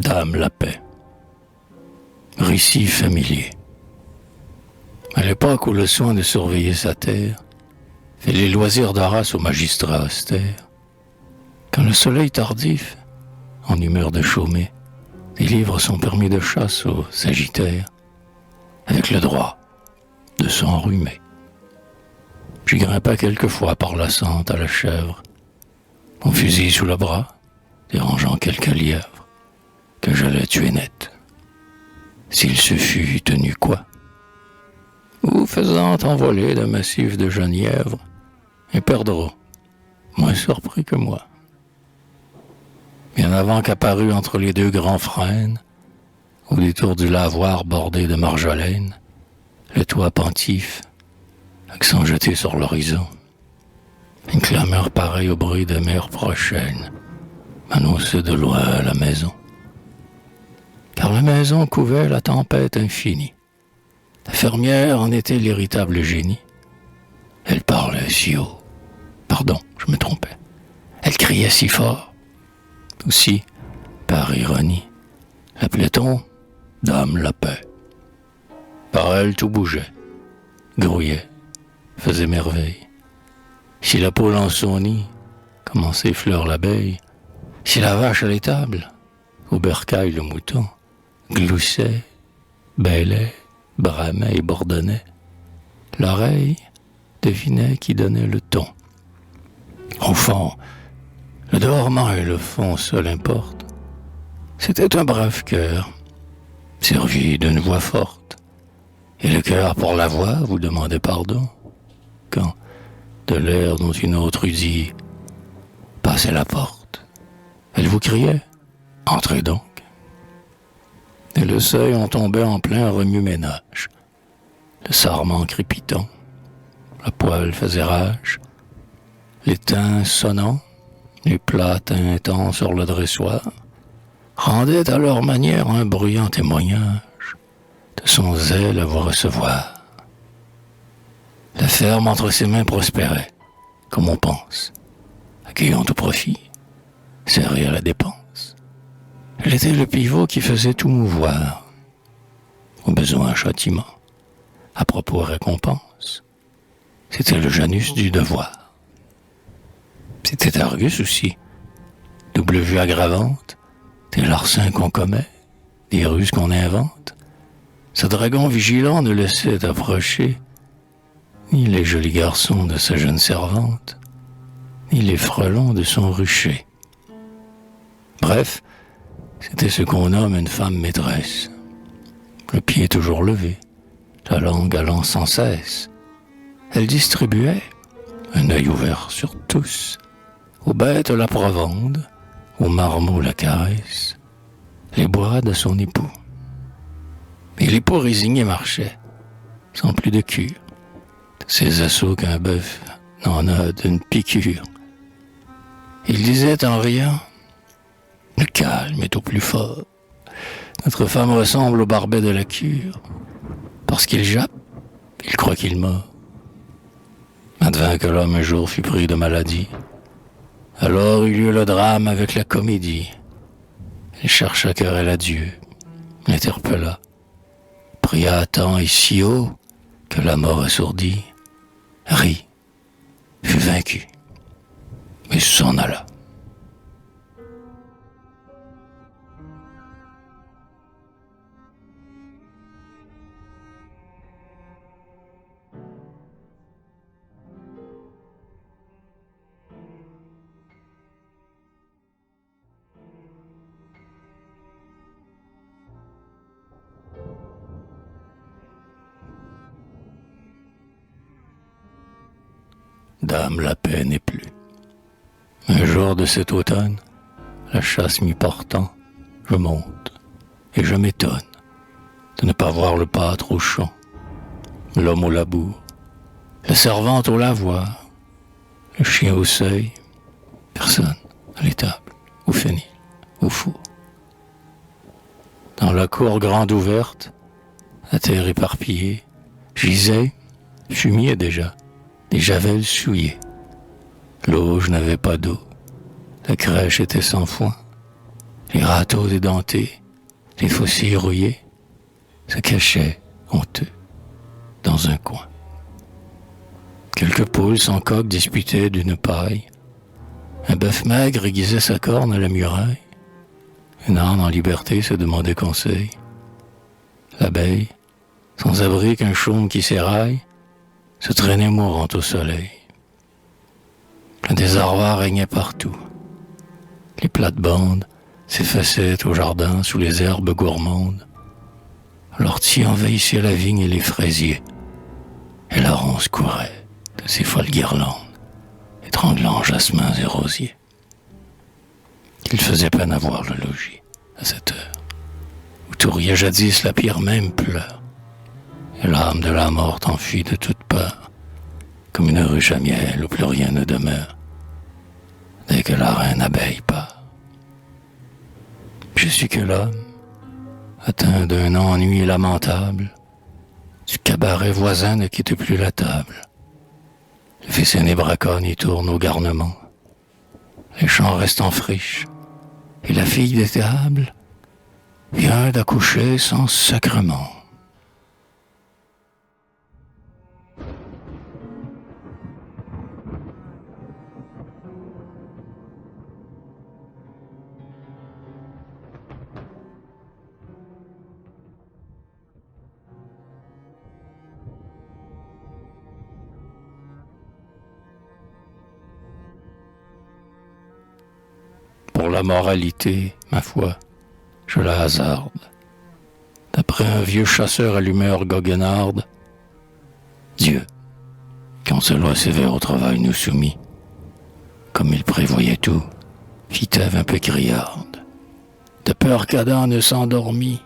Dame la paix. Récit familier. À l'époque où le soin de surveiller sa terre fait les loisirs d'Horace aux magistrats austères, quand le soleil tardif, en humeur de chômer, délivre son permis de chasse aux sagittaires, avec le droit de s'enrhumer. J'y grimpa quelquefois par la sente à la chèvre, mon fusil sous le bras, dérangeant quelques lièvres, que j'allais tuer net, s'il se fût tenu quoi, ou faisant envoler d'un massif de genièvre, un perdreau, moins surpris que moi. Bien avant qu'apparut entre les deux grands frênes, au détour du lavoir bordé de marjolaine, le toit pentif, accent jeté sur l'horizon, une clameur pareille au bruit de mer prochaine m'annonçait de loin la maison. Car la maison couvait la tempête infinie. La fermière en était l'héritable génie. Elle parlait si haut. Pardon, je me trompais. Elle criait si fort. Aussi, par ironie, l'appelait-on Dame la paix. Par elle tout bougeait, grouillait, faisait merveille. Si la poule en son nid, comme ses fleurs l'abeille, si la vache à l'étable, au bercail le mouton, gloussait, bêlait, bramait et bourdonnait, l'oreille devinait qui donnait le ton. Au fond, le dormant et le fond seul importe. C'était un brave cœur, servi d'une voix forte. Et le cœur pour la voix vous demandait pardon, quand, de l'air dont une autre eût dit « Passez la porte », elle vous criait « Entrez donc ». Et le seuil en tombait en plein remue-ménage, le sarment crépitant, la poêle faisait rage, l'étain sonnant, les plats tintants sur le dressoir, rendaient à leur manière un bruyant témoignage de son zèle à vous recevoir. La ferme entre ses mains prospérait, comme on pense, accueillant au profit, serrée à la dépense. Elle était le pivot qui faisait tout mouvoir, au besoin châtiment, à propos récompense. C'était le Janus du devoir. C'était Argus aussi, double vue aggravante, des larcins qu'on commet, des ruses qu'on invente. Ce dragon vigilant ne laissait approcher ni les jolis garçons de sa jeune servante, ni les frelons de son rucher. Bref, c'était ce qu'on nomme une femme maîtresse. Le pied toujours levé, la langue allant sans cesse. Elle distribuait, un œil ouvert sur tous, aux bêtes la provende, aux marmots la caresse, les bois de son époux. Et l'époux résigné marchait, sans plus de cure, de ces assauts qu'un bœuf n'en a d'une piqûre. Il disait en riant, « Le calme est au plus fort. Notre femme ressemble au barbet de la cure. Parce qu'il jappe, il croit qu'il mord. » Advint que l'homme un jour fut pris de maladie. Alors eut lieu le drame avec la comédie. Il chercha querelle à Dieu, l'interpella, pria à temps et si haut que la mort assourdie rit, fut vaincu, et s'en alla. Dame la paix n'est plus. Un jour de cet automne, la chasse m'y portant, je monte et je m'étonne de ne pas voir le pâtre au champ, l'homme au labour, la servante au lavoir, le chien au seuil, personne à l'étable, au fenil, au four. Dans la cour grande ouverte, à terre éparpillée, gisait, fumier déjà, des javelles souillées. L'auge n'avait pas d'eau, la crèche était sans foin, les râteaux édentés les faucilles rouillées, se cachaient, honteux, dans un coin. Quelques poules sans coq disputaient d'une paille. Un bœuf maigre aiguisait sa corne à la muraille. Un âne en liberté se demandait conseil. L'abeille, sans abri qu'un chaume qui s'éraille, se traînait mourante au soleil. Le désarroi régnait partout. Les plates-bandes s'effaçaient au jardin sous les herbes gourmandes. L'ortie envahissait la vigne et les fraisiers, et la ronce courait de ses folles guirlandes, étranglant jasmins et rosiers. Il faisait peine à voir le logis, à cette heure, où tourriait jadis la pierre même pleure, et l'âme de la morte enfuit de toutes parts, comme une ruche à miel où plus rien ne demeure, dès que la reine abeille part. Je suis que l'homme, atteint d'un ennui lamentable, du cabaret voisin ne quitte plus la table. Le fils aîné braconne y tourne au garnement. Les champs restent en friche, et la fille des tables vient d'accoucher sans sacrement. Pour la moralité, ma foi, je la hasarde. D'après un vieux chasseur à l'humeur goguenarde, Dieu, quand sa loi sévère au travail nous soumit, comme il prévoyait tout, fit Ève un peu criarde, de peur qu'Adam ne s'endormît.